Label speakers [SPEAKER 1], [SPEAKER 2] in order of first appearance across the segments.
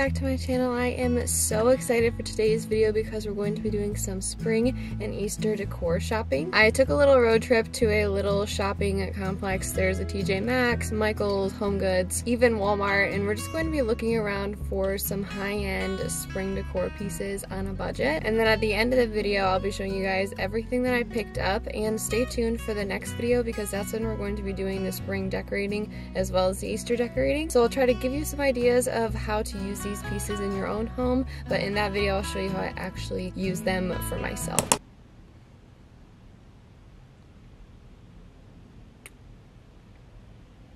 [SPEAKER 1] back to my channel. I am so excited for today's video because we're going to be doing some spring and Easter decor shopping. I took a little road trip to a little shopping complex. There's a TJ Maxx, Michael's, HomeGoods, even Walmart, and we're just going to be looking around for some high-end spring decor pieces on a budget. And then at the end of the video, I'll be showing you guys everything that I picked up, and stay tuned for the next video because that's when we're going to be doing the spring decorating as well as the Easter decorating. So I'll try to give you some ideas of how to use these pieces in your own home, but in that video I'll show you how I actually use them for myself.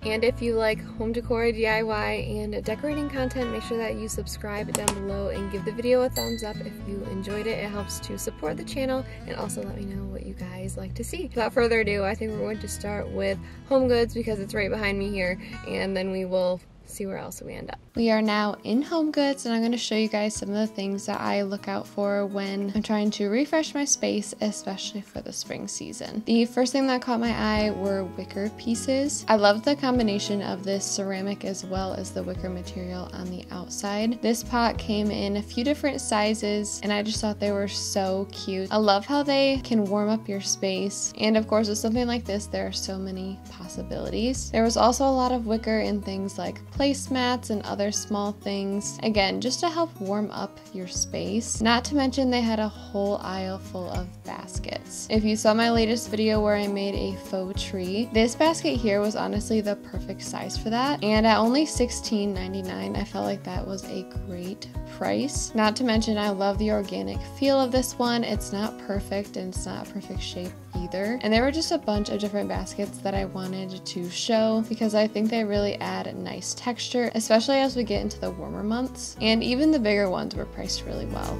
[SPEAKER 1] And if you like home decor, DIY, and decorating content, make sure that you subscribe down below and give the video a thumbs up if you enjoyed it. It helps to support the channel and also let me know what you guys like to see. Without further ado, I think we're going to start with HomeGoods because it's right behind me here, and then we will see where else we end up. We are now in HomeGoods, and I'm going to show you guys some of the things that I look out for when I'm trying to refresh my space, especially for the spring season. The first thing that caught my eye were wicker pieces. I love the combination of this ceramic as well as the wicker material on the outside. This pot came in a few different sizes, and I just thought they were so cute. I love how they can warm up your space, and of course with something like this there are so many possibilities. There was also a lot of wicker in things like placemats and other small things, again just to help warm up your space. Not to mention they had a whole aisle full of baskets. If you saw my latest video where I made a faux tree, this basket here was honestly the perfect size for that, and at only $16.99 I felt like that was a great price. Not to mention I love the organic feel of this one. It's not perfect and it's not a perfect shape either, and there were just a bunch of different baskets that I wanted to show because I think they really add a nice texture, especially as we get into the warmer months, and even the bigger ones were priced really well.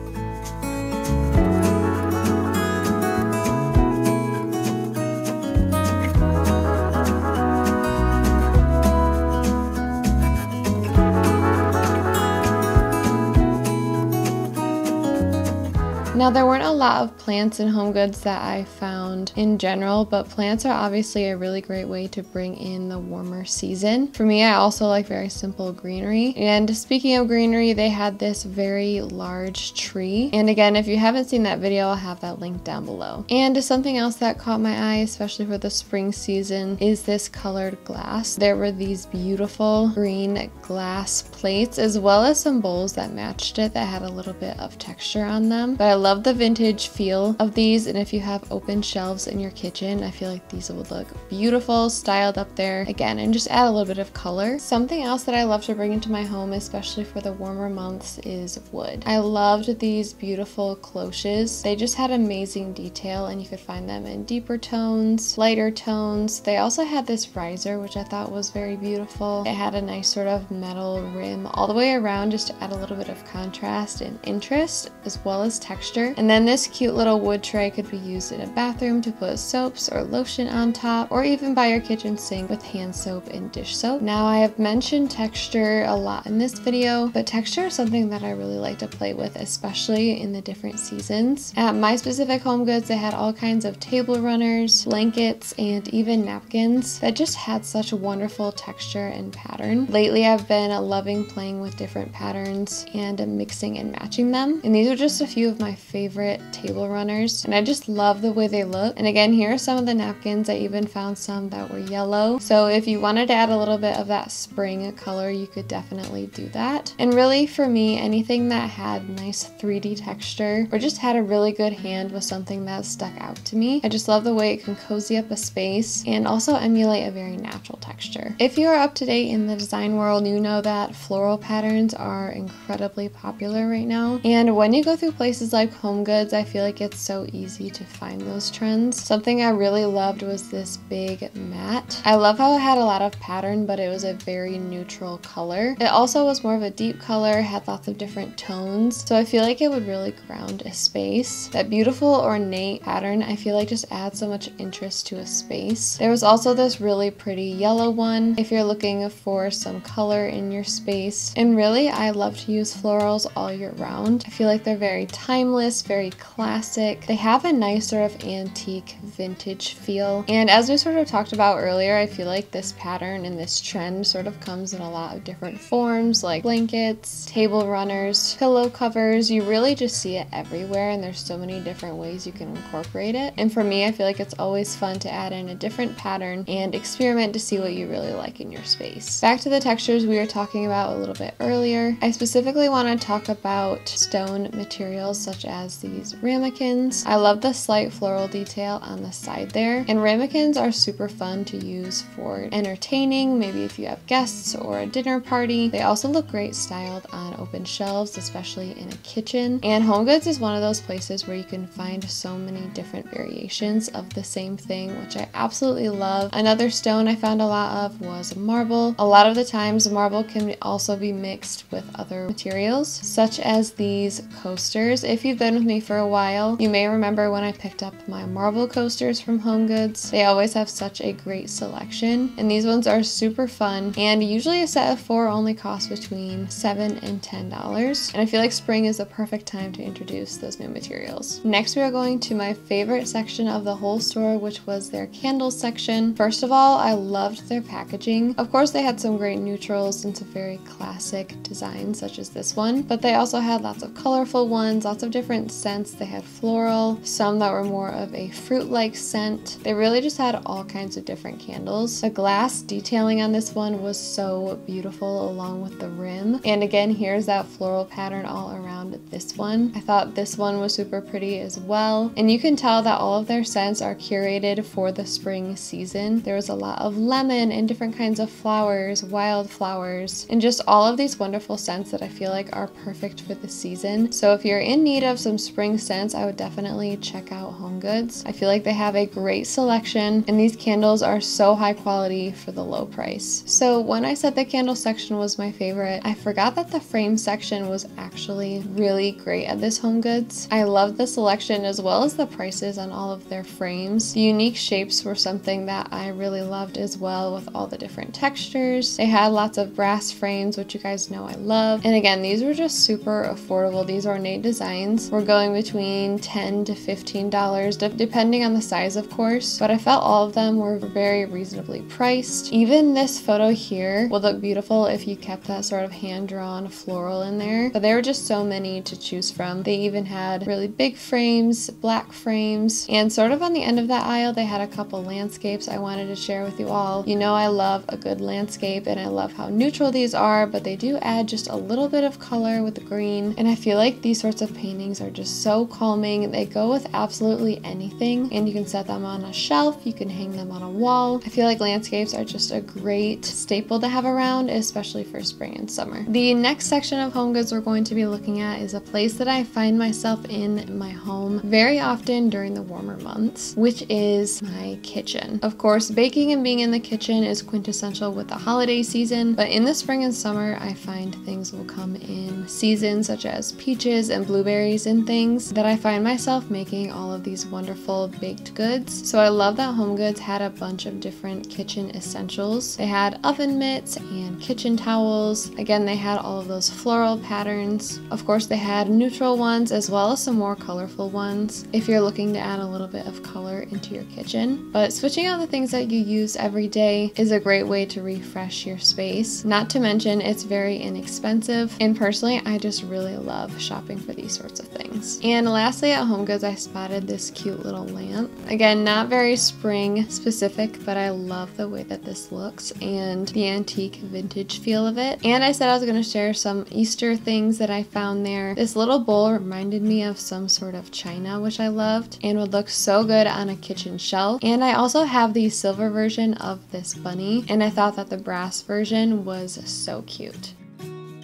[SPEAKER 1] Now there weren't a lot of plants in HomeGoods that I found in general, but plants are obviously a really great way to bring in the warmer season. For me, I also like very simple greenery, and speaking of greenery, they had this very large tree, and again if you haven't seen that video I'll have that link down below. And something else that caught my eye, especially for the spring season, is this colored glass. There were these beautiful green glass plates as well as some bowls that matched it that had a little bit of texture on them, but I love the vintage feel of these, and if you have open shelves in your kitchen I feel like these would look beautiful styled up there again and just add a little bit of color. Something else that I love to bring into my home, especially for the warmer months, is wood. I loved these beautiful cloches. They just had amazing detail, and you could find them in deeper tones, lighter tones. They also had this riser which I thought was very beautiful. It had a nice sort of metal rim all the way around just to add a little bit of contrast and interest as well as texture. And then this cute little wood tray could be used in a bathroom to put soaps or lotion on top, or even by your kitchen sink with hand soap and dish soap. Now I have mentioned texture a lot in this video, but texture is something that I really like to play with, especially in the different seasons. At my specific HomeGoods they had all kinds of table runners, blankets, and even napkins that just had such wonderful texture and pattern. Lately I've been loving playing with different patterns and mixing and matching them, and these are just a few of my favorite table runners, and I just love the way they look. And again, here are some of the napkins. I even found some that were yellow, so if you wanted to add a little bit of that spring color you could definitely do that. And really for me, anything that had nice 3D texture or just had a really good hand was something that stuck out to me. I just love the way it can cozy up a space and also emulate a very natural texture. If you are up to date in the design world, you know that floral patterns are incredibly popular right now, and when you go through places like HomeGoods I feel like it's so easy to find those trends. Something I really loved was this big mat. I love how it had a lot of pattern, but it was a very neutral color. It also was more of a deep color, had lots of different tones, so I feel like it would really ground a space. That beautiful ornate pattern I feel like just adds so much interest to a space. There was also this really pretty yellow one if you're looking for some color in your space, and really I love to use florals all year round. I feel like they're very timeless, very classic, classic. They have a nice sort of antique vintage feel. And as we sort of talked about earlier, I feel like this pattern and this trend sort of comes in a lot of different forms, like blankets, table runners, pillow covers. You really just see it everywhere, and there's so many different ways you can incorporate it. And for me, I feel like it's always fun to add in a different pattern and experiment to see what you really like in your space. Back to the textures we were talking about a little bit earlier. I specifically want to talk about stone materials such as these ramekins. I love the slight floral detail on the side there, and ramekins are super fun to use for entertaining, maybe if you have guests or a dinner party. They also look great styled on open shelves, especially in a kitchen. And HomeGoods is one of those places where you can find so many different variations of the same thing, which I absolutely love. Another stone I found a lot of was marble. A lot of the times marble can also be mixed with other materials, such as these coasters. If you've been with me for a while, you may remember when I picked up my marble coasters from HomeGoods. They always have such a great selection, and these ones are super fun, and usually a set of 4 only costs between $7 and $10, and I feel like spring is the perfect time to introduce those new materials. Next, we are going to my favorite section of the whole store, which was their candles section. First of all, I loved their packaging. Of course, they had some great neutrals and some very classic designs such as this one, but they also had lots of colorful ones, lots of different scents. They had floral, some that were more of a fruit-like scent. They really just had all kinds of different candles. The glass detailing on this one was so beautiful, along with the rim. And again, here's that floral pattern all around this one. I thought this one was super pretty as well. And you can tell that all of their scents are curated for the spring season. There was a lot of lemon and different kinds of flowers, wildflowers, and just all of these wonderful scents that I feel like are perfect for the season. So if you're in need of some spring scents, I would definitely check out HomeGoods. I feel like they have a great selection, and these candles are so high quality for the low price. So when I said the candle section was my favorite, I forgot that the frame section was actually really great at this HomeGoods. I loved the selection as well as the prices on all of their frames. The unique shapes were something that I really loved as well, with all the different textures. They had lots of brass frames, which you guys know I love. And again, these were just super affordable. These ornate designs were going between $10 to $15, depending on the size, of course, but I felt all of them were very reasonably priced. Even this photo here would look beautiful if you kept that sort of hand-drawn floral in there, but there were just so many to choose from. They even had really big frames, black frames, and sort of on the end of that aisle, they had a couple landscapes I wanted to share with you all. You know I love a good landscape, and I love how neutral these are, but they do add just a little bit of color with the green, and I feel like these sorts of paintings are just so calming. They go with absolutely anything, and you can set them on a shelf, you can hang them on a wall. I feel like landscapes are just a great staple to have around, especially for spring and summer. The next section of HomeGoods we're going to be looking at is a place that I find myself in my home very often during the warmer months, which is my kitchen. Of course, baking and being in the kitchen is quintessential with the holiday season, but in the spring and summer, I find things will come in seasons such as peaches and blueberries and things that I find myself making all of these wonderful baked goods. So I love that HomeGoods had a bunch of different kitchen essentials. They had oven mitts and kitchen towels. Again, they had all of those floral patterns. Of course, they had neutral ones as well as some more colorful ones if you're looking to add a little bit of color into your kitchen. But switching out the things that you use every day is a great way to refresh your space. Not to mention, it's very inexpensive, and personally, I just really love shopping for these sorts of things. And lastly, at HomeGoods, I spotted this cute little lamp. Again, not very spring specific, but I love the way that this looks and the antique vintage feel of it. And I said I was going to share some Easter things that I found there. This little bowl reminded me of some sort of china, which I loved and would look so good on a kitchen shelf. And I also have the silver version of this bunny, and I thought that the brass version was so cute.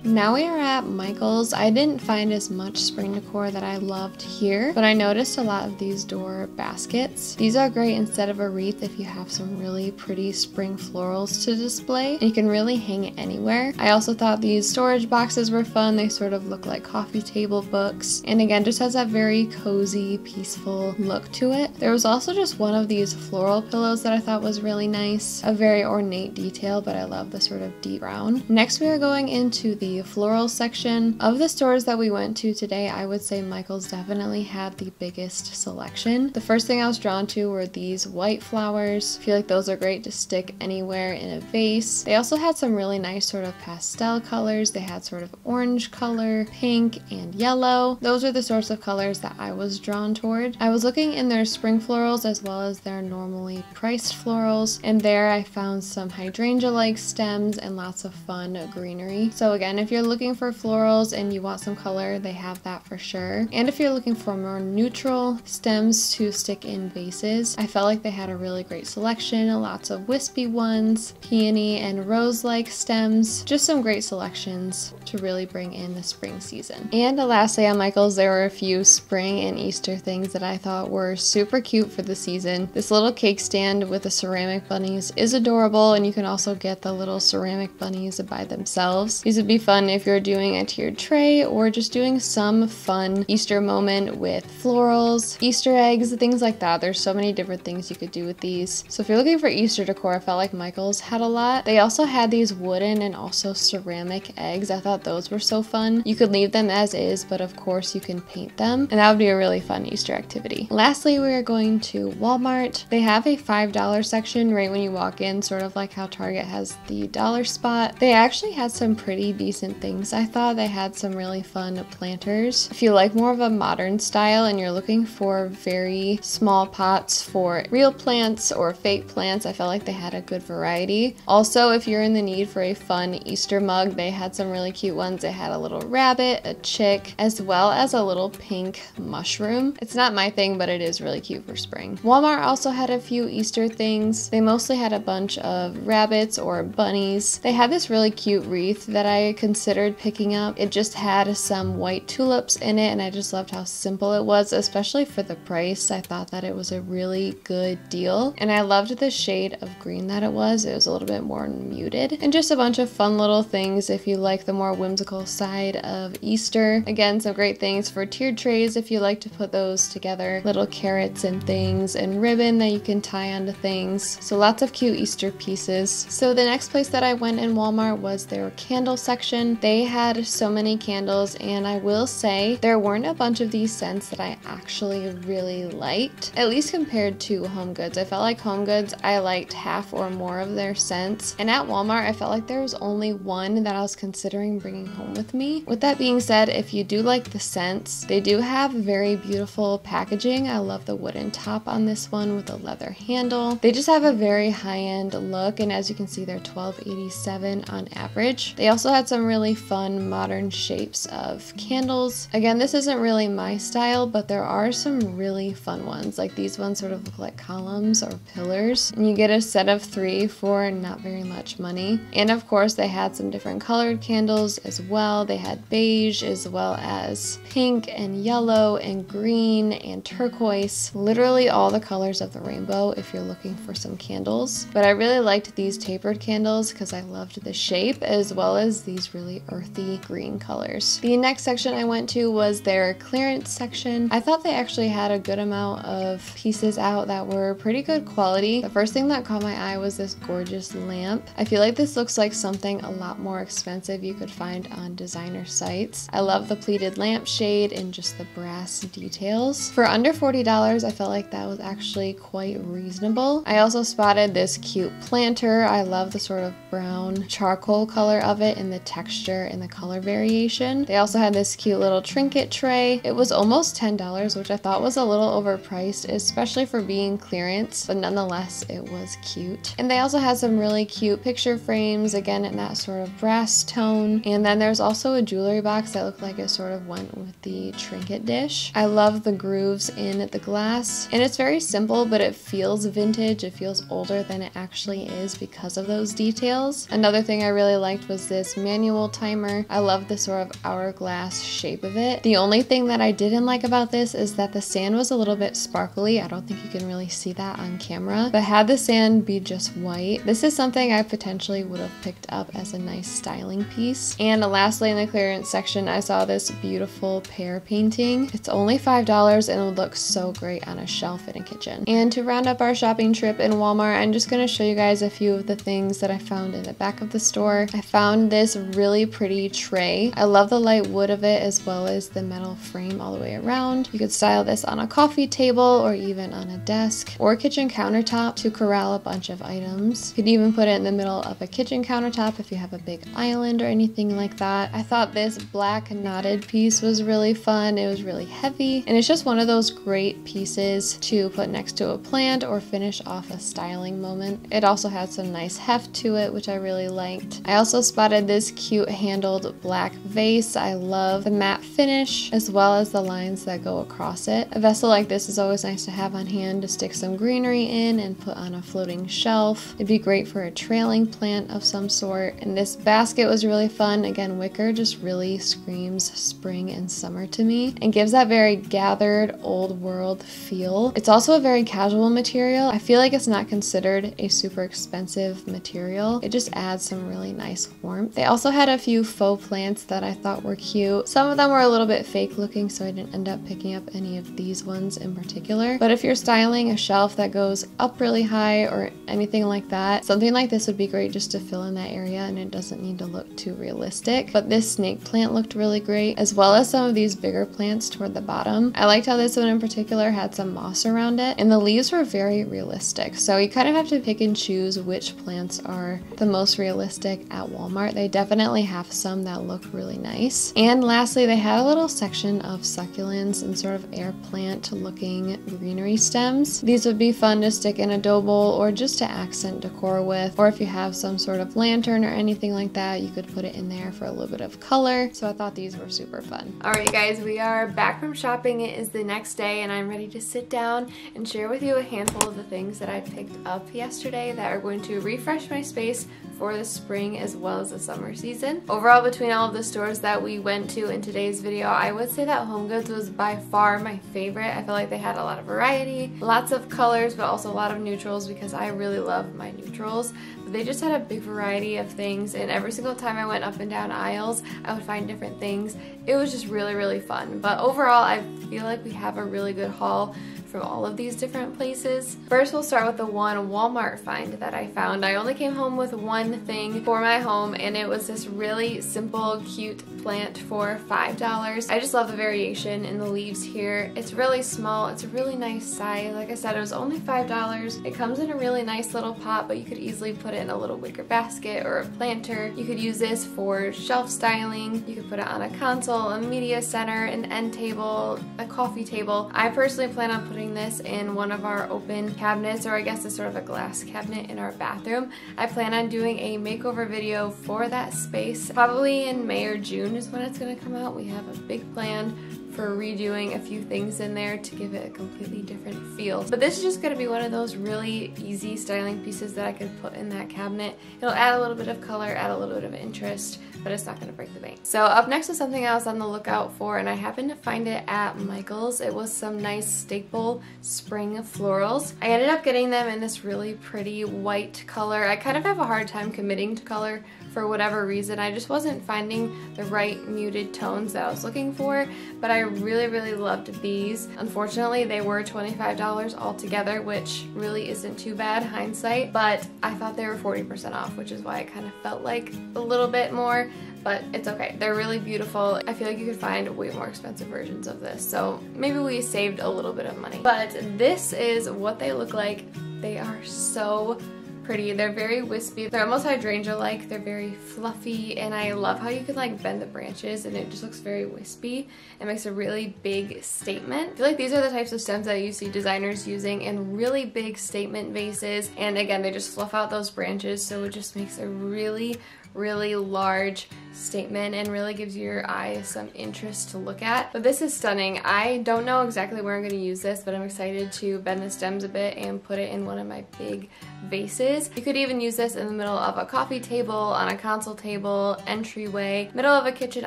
[SPEAKER 1] Now we are at Michael's. I didn't find as much spring decor that I loved here, but I noticed a lot of these door baskets. These are great instead of a wreath if you have some really pretty spring florals to display, and you can really hang it anywhere. I also thought these storage boxes were fun. They sort of look like coffee table books, and again, just has that very cozy, peaceful look to it. There was also just one of these floral pillows that I thought was really nice. A very ornate detail, but I love the sort of deep brown. Next, we are going into the the floral section. Of the stores that we went to today, I would say Michael's definitely had the biggest selection. The first thing I was drawn to were these white flowers. I feel like those are great to stick anywhere in a vase. They also had some really nice sort of pastel colors. They had sort of orange color, pink, and yellow. Those are the sorts of colors that I was drawn toward. I was looking in their spring florals as well as their normally priced florals, and there I found some hydrangea-like stems and lots of fun greenery. So again, if you're looking for florals and you want some color, they have that for sure. And if you're looking for more neutral stems to stick in vases, I felt like they had a really great selection. Lots of wispy ones, peony and rose-like stems. Just some great selections to really bring in the spring season. And lastly, on Michael's, there were a few spring and Easter things that I thought were super cute for the season. This little cake stand with the ceramic bunnies is adorable, and you can also get the little ceramic bunnies by themselves. These would be fun if you're doing a tiered tray or just doing some fun Easter moment with florals, Easter eggs, things like that. There's so many different things you could do with these. So if you're looking for Easter decor, I felt like Michael's had a lot. They also had these wooden and also ceramic eggs. I thought those were so fun. You could leave them as is, but of course you can paint them, and that would be a really fun Easter activity. Lastly, we are going to Walmart. They have a $5 section right when you walk in, sort of like how Target has the dollar spot. They actually had some pretty decent things. I thought they had some really fun planters. If you like more of a modern style and you're looking for very small pots for real plants or fake plants, I felt like they had a good variety. Also, if you're in the need for a fun Easter mug, they had some really cute ones. They had a little rabbit, a chick, as well as a little pink mushroom. It's not my thing, but it is really cute for spring. Walmart also had a few Easter things. They mostly had a bunch of rabbits or bunnies. They had this really cute wreath that I considered picking up. It just had some white tulips in it, and I just loved how simple it was, especially for the price. I thought that it was a really good deal, and I loved the shade of green that it was. It was a little bit more muted, and just a bunch of fun little things if you like the more whimsical side of Easter. Again, some great things for tiered trays if you like to put those together. Little carrots and things and ribbon that you can tie onto things. So lots of cute Easter pieces. So the next place that I went in Walmart was their candle section. They had so many candles, and I will say there weren't a bunch of these scents that I actually really liked, at least compared to HomeGoods. I felt like HomeGoods, I liked half or more of their scents, and at Walmart I felt like there was only one that I was considering bringing home with me. With that being said, if you do like the scents, they do have very beautiful packaging. I love the wooden top on this one with a leather handle. They just have a very high-end look, and as you can see, they're $12.87 on average. They also had some really fun modern shapes of candles. Again, this isn't really my style, but there are some really fun ones. Like these ones sort of look like columns or pillars, and you get a set of 3 for not very much money. And of course, they had some different colored candles as well. They had beige as well as pink and yellow and green and turquoise, literally all the colors of the rainbow if you're looking for some candles. But I really liked these tapered candles because I loved the shape as well as these really earthy green colors. The next section I went to was their clearance section. I thought they actually had a good amount of pieces out that were pretty good quality. The first thing that caught my eye was this gorgeous lamp. I feel like this looks like something a lot more expensive you could find on designer sites. I love the pleated lampshade and just the brass details. For under $40, I felt like that was actually quite reasonable. I also spotted this cute planter. I love the sort of brown charcoal color of it and the texture and the color variation. They also had this cute little trinket tray. It was almost $10, which I thought was a little overpriced, especially for being clearance, but nonetheless, it was cute. And they also had some really cute picture frames, again in that sort of brass tone. And then there's also a jewelry box that looked like it sort of went with the trinket dish. I love the grooves in the glass, and it's very simple, but it feels vintage. It feels older than it actually is because of those details. Another thing I really liked was this manual timer. I love the sort of hourglass shape of it. The only thing that I didn't like about this is that the sand was a little bit sparkly. I don't think you can really see that on camera, but had the sand be just white, this is something I potentially would have picked up as a nice styling piece. And lastly, in the clearance section, I saw this beautiful pear painting. It's only $5 and it would look so great on a shelf in a kitchen. And to round up our shopping trip in Walmart, I'm just going to show you guys a few of the things that I found in the back of the store. I found this really really pretty tray. I love the light wood of it as well as the metal frame all the way around. You could style this on a coffee table or even on a desk or kitchen countertop to corral a bunch of items. You could even put it in the middle of a kitchen countertop if you have a big island or anything like that. I thought this black knotted piece was really fun. It was really heavy, and it's just one of those great pieces to put next to a plant or finish off a styling moment. It also had some nice heft to it, which I really liked. I also spotted this cute handled black vase. I love the matte finish as well as the lines that go across it. A vessel like this is always nice to have on hand to stick some greenery in and put on a floating shelf. It'd be great for a trailing plant of some sort. And this basket was really fun. Again, wicker just really screams spring and summer to me and gives that very gathered old world feel. It's also a very casual material. I feel like it's not considered a super expensive material. It just adds some really nice warmth. They also had a few faux plants that I thought were cute. Some of them were a little bit fake looking, so I didn't end up picking up any of these ones in particular. But if you're styling a shelf that goes up really high or anything like that, something like this would be great just to fill in that area, and it doesn't need to look too realistic. But this snake plant looked really great, as well as some of these bigger plants toward the bottom. I liked how this one in particular had some moss around it, and the leaves were very realistic. So you kind of have to pick and choose which plants are the most realistic at Walmart. They definitely have some that look really nice. And lastly, they had a little section of succulents and sort of air plant looking greenery stems. These would be fun to stick in a dough bowl or just to accent decor with, or if you have some sort of lantern or anything like that, you could put it in there for a little bit of color. So I thought these were super fun. Alright guys, we are back from shopping. It is the next day and I'm ready to sit down and share with you a handful of the things that I picked up yesterday that are going to refresh my space for the spring as well as the summer season. Overall, between all of the stores that we went to in today's video, I would say that HomeGoods was by far my favorite. I feel like they had a lot of variety, lots of colors, but also a lot of neutrals because I really love my neutrals. But they just had a big variety of things, and every single time I went up and down aisles, I would find different things. It was just really, really fun. But overall, I feel like we have a really good haul from all of these different places. First, we'll start with the one Walmart find that I found. I only came home with one thing for my home, and it was this really simple, cute plant for $5. I just love the variation in the leaves here. It's really small. It's a really nice size. Like I said, it was only $5. It comes in a really nice little pot, but you could easily put it in a little wicker basket or a planter. You could use this for shelf styling. You could put it on a console, a media center, an end table, a coffee table. I personally plan on putting this in one of our open cabinets, or I guess it's sort of a glass cabinet in our bathroom. I plan on doing a makeover video for that space. Probably in May or June is when it's going to come out. We have a big plan for redoing a few things in there to give it a completely different feel. But this is just going to be one of those really easy styling pieces that I could put in that cabinet. It'll add a little bit of color, add a little bit of interest, but it's not going to break the bank. So up next is something I was on the lookout for, and I happened to find it at Michael's. It was some nice staple spring florals. I ended up getting them in this really pretty white color. I kind of have a hard time committing to color for whatever reason. I just wasn't finding the right muted tones that I was looking for, but I really, really loved these. Unfortunately, they were $25 altogether, which really isn't too bad hindsight, but I thought they were 40% off, which is why it kind of felt like a little bit more, but it's okay. They're really beautiful. I feel like you could find way more expensive versions of this, so maybe we saved a little bit of money. But this is what they look like. They are so pretty. They're very wispy. They're almost hydrangea-like. They're very fluffy, and I love how you can like bend the branches and it just looks very wispy. It makes a really big statement. I feel like these are the types of stems that you see designers using in really big statement vases, and again, they just fluff out those branches, so it just makes a really, really large statement and really gives your eyes some interest to look at. But this is stunning. I don't know exactly where I'm going to use this, but I'm excited to bend the stems a bit and put it in one of my big vases. You could even use this in the middle of a coffee table, on a console table, entryway, middle of a kitchen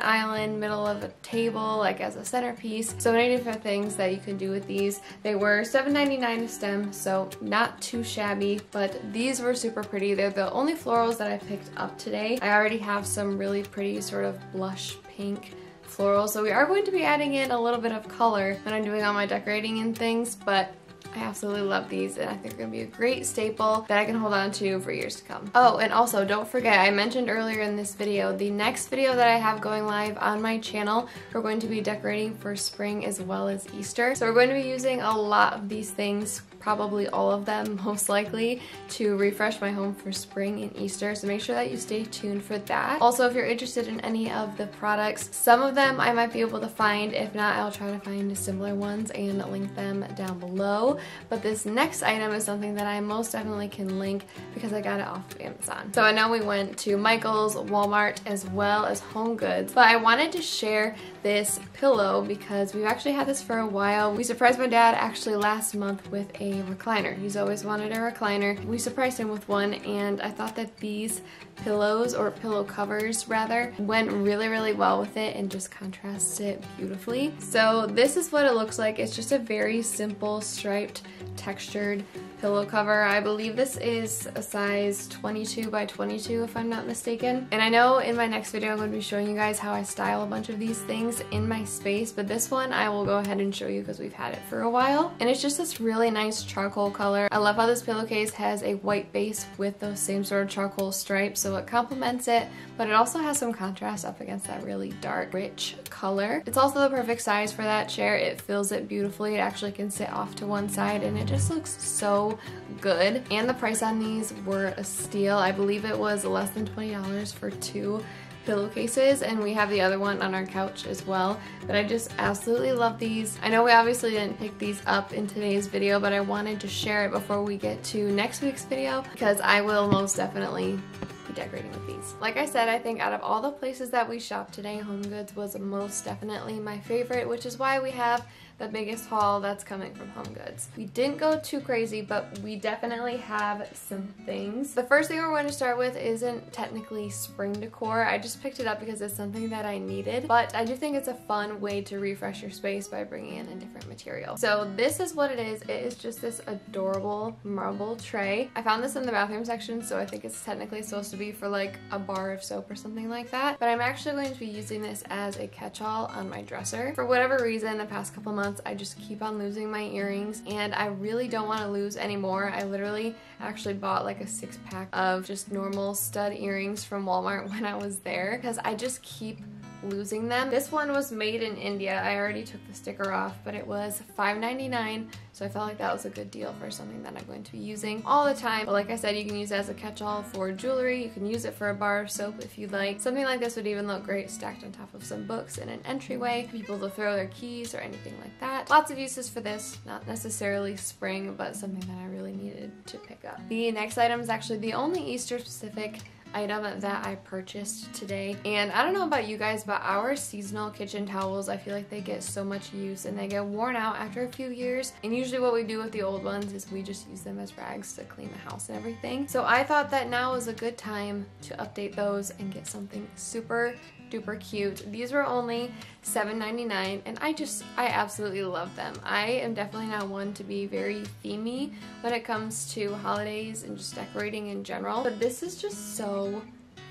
[SPEAKER 1] island, middle of a table, like as a centerpiece. So many different things that you can do with these. They were $7.99 a stem, so not too shabby, but these were super pretty. They're the only florals that I picked up today. I already have some really pretty sort of blush pink florals, so we are going to be adding in a little bit of color when I'm doing all my decorating and things, but I I absolutely love these, and I think they're gonna be a great staple that I can hold on to for years to come. Oh, and also don't forget, I mentioned earlier in this video, the next video that I have going live on my channel, we're going to be decorating for spring as well as Easter. So we're going to be using a lot of these things, probably all of them most likely, to refresh my home for spring and Easter, so make sure that you stay tuned for that. Also, if you're interested in any of the products, some of them I might be able to find. If not, I'll try to find similar ones and link them down below. But this next item is something that I most definitely can link because I got it off of Amazon. So I know we went to Michael's, Walmart, as well as HomeGoods, but I wanted to share this pillow because we've actually had this for a while. We surprised my dad actually last month with a recliner. He's always wanted a recliner. We surprised him with one, and I thought that these pillows, or pillow covers rather, went really well with it and just contrasts it beautifully. So this is what it looks like. It's just a very simple striped textured pillow cover. I believe this is a size 22 by 22 if I'm not mistaken. And I know in my next video I'm going to be showing you guys how I style a bunch of these things in my space, but this one I will go ahead and show you because we've had it for a while. And it's just this really nice charcoal color. I love how this pillowcase has a white base with those same sort of charcoal stripes, so it complements it, but it also has some contrast up against that really dark, rich color. It's also the perfect size for that chair. It fills it beautifully. It actually can sit off to one side, and it just looks so good. And the price on these were a steal. I believe it was less than $20 for 2 pillowcases, and we have the other one on our couch as well. But I just absolutely love these. I know we obviously didn't pick these up in today's video, but I wanted to share it before we get to next week's video because I will most definitely be decorating with these. Like I said, I think out of all the places that we shopped today, HomeGoods was most definitely my favorite, which is why we have the biggest haul that's coming from HomeGoods. We didn't go too crazy, but we definitely have some things. The first thing we're going to start with isn't technically spring decor. I just picked it up because it's something that I needed, but I do think it's a fun way to refresh your space by bringing in a different material. So this is what it is. It is just this adorable marble tray. I found this in the bathroom section, so I think it's technically supposed to be for like a bar of soap or something like that, but I'm actually going to be using this as a catch-all on my dresser. For whatever reason, the past couple months I just keep on losing my earrings, and I really don't want to lose any more. I literally actually bought like a 6-pack of just normal stud earrings from Walmart when I was there because I just keep losing them. This one was made in India. I already took the sticker off, but it was $5.99, so I felt like that was a good deal for something that I'm going to be using all the time. But like I said, you can use it as a catch-all for jewelry. You can use it for a bar of soap if you'd like. Something like this would even look great stacked on top of some books in an entryway, people to throw their keys or anything like that. Lots of uses for this, not necessarily spring, but something that I really needed to pick up. The next item is actually the only Easter specific item that I purchased today, and I don't know about you guys, but our seasonal kitchen towels, I feel like they get so much use and they get worn out after a few years, and usually what we do with the old ones is we just use them as rags to clean the house and everything. So I thought that now is a good time to update those and get something super duper cute. These were only $7.99, and I absolutely love them. I am definitely not one to be very themey when it comes to holidays and just decorating in general, but this is just so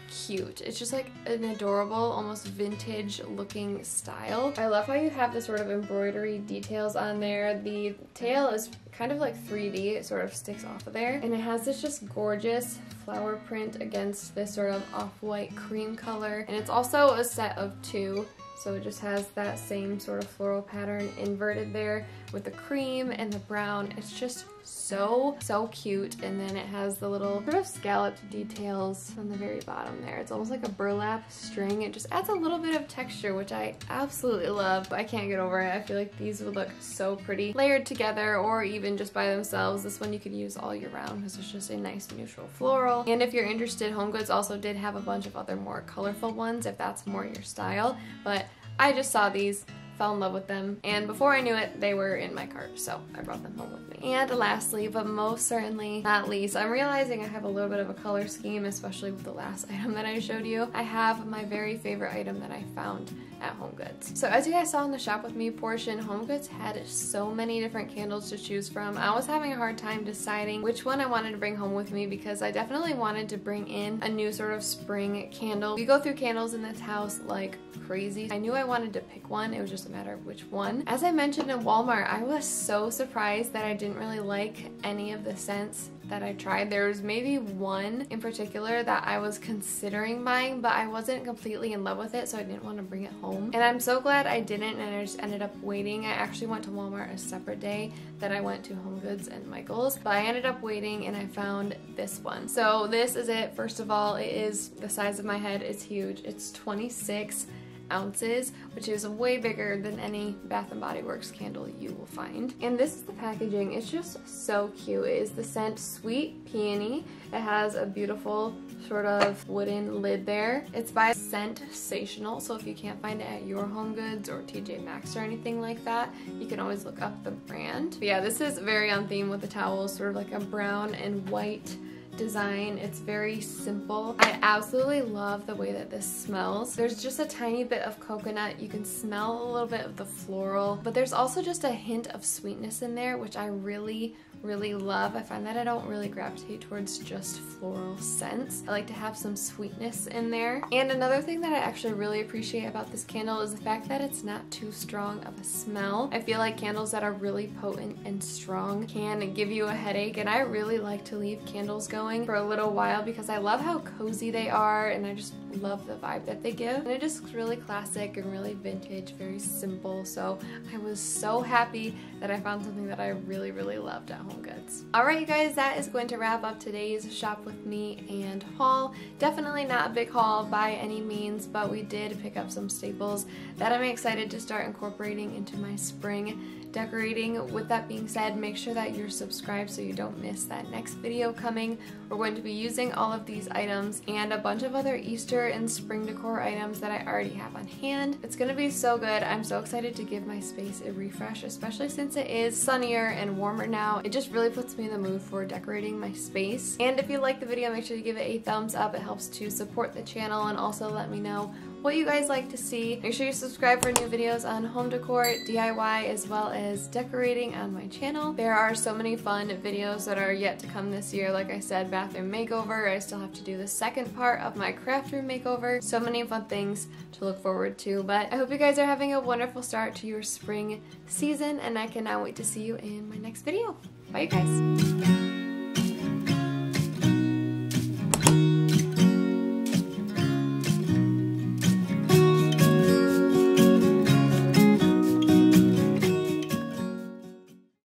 [SPEAKER 1] cute. It's just like an adorable, almost vintage looking style. I love how you have the sort of embroidery details on there. The tail is kind of like 3D, it sort of sticks off of there, and it has this just gorgeous flower print against this sort of off-white cream color, and it's also a set of 2, so it just has that same sort of floral pattern inverted there with the cream and the brown. It's just so cute, and then it has the little sort of scalloped details on the very bottom there. It's almost like a burlap string. It just adds a little bit of texture, which I absolutely love. I can't get over it. I feel like these would look so pretty layered together or even just by themselves. This one you could use all year round because it's just a nice neutral floral. And if you're interested, HomeGoods also did have a bunch of other more colorful ones if that's more your style, but I just saw these, fell in love with them, and before I knew it, they were in my cart, so I brought them home with me. And lastly, but most certainly not least, I'm realizing I have a little bit of a color scheme, especially with the last item that I showed you. I have my very favorite item that I found at HomeGoods. So as you guys saw in the shop with me portion, HomeGoods had so many different candles to choose from. I was having a hard time deciding which one I wanted to bring home with me because I definitely wanted to bring in a new sort of spring candle. We go through candles in this house like crazy. I knew I wanted to pick one, it was just a matter of which one. As I mentioned in Walmart, I was so surprised that I didn't really like any of the scents that I tried. There was maybe one in particular that I was considering buying, but I wasn't completely in love with it, so I didn't want to bring it home. And I'm so glad I didn't, and I just ended up waiting. I actually went to Walmart a separate day that I went to HomeGoods and Michael's, but I ended up waiting and I found this one. So this is it. First of all, it is the size of my head. It's huge. It's 26 ounces, which is way bigger than any Bath & Body Works candle you will find. And this is the packaging. It's just so cute. It is the scent Sweet Peony. It has a beautiful sort of wooden lid there. It's by Scentsational, so if you can't find it at your HomeGoods or TJ Maxx or anything like that, you can always look up the brand. But yeah, this is very on theme with the towels, sort of like a brown and white design. It's very simple. I absolutely love the way that this smells. There's just a tiny bit of coconut. You can smell a little bit of the floral, but there's also just a hint of sweetness in there, which I really love. I find that I don't really gravitate towards just floral scents. I like to have some sweetness in there. And another thing that I actually really appreciate about this candle is the fact that it's not too strong of a smell. I feel like candles that are really potent and strong can give you a headache, and I really like to leave candles going for a little while because I love how cozy they are, and I just love the vibe that they give. And it just looks really classic and really vintage, very simple. So I was so happy that I found something that I really loved at HomeGoods. Alright you guys, that is going to wrap up today's shop with me and haul. Definitely not a big haul by any means, but we did pick up some staples that I'm excited to start incorporating into my spring decorating. With that being said, make sure that you're subscribed so you don't miss that next video coming. We're going to be using all of these items and a bunch of other Easter and spring decor items that I already have on hand. It's gonna be so good. I'm so excited to give my space a refresh, especially since it is sunnier and warmer now. It just really puts me in the mood for decorating my space. And if you like the video, make sure to give it a thumbs up. It helps to support the channel, and also let me know what you guys like to see. Make sure you subscribe for new videos on home decor, DIY, as well as decorating on my channel. There are so many fun videos that are yet to come this year. Like I said, bathroom makeover. I still have to do the second part of my craft room makeover. So many fun things to look forward to. But I hope you guys are having a wonderful start to your spring season, and I cannot wait to see you in my next video. Bye you guys.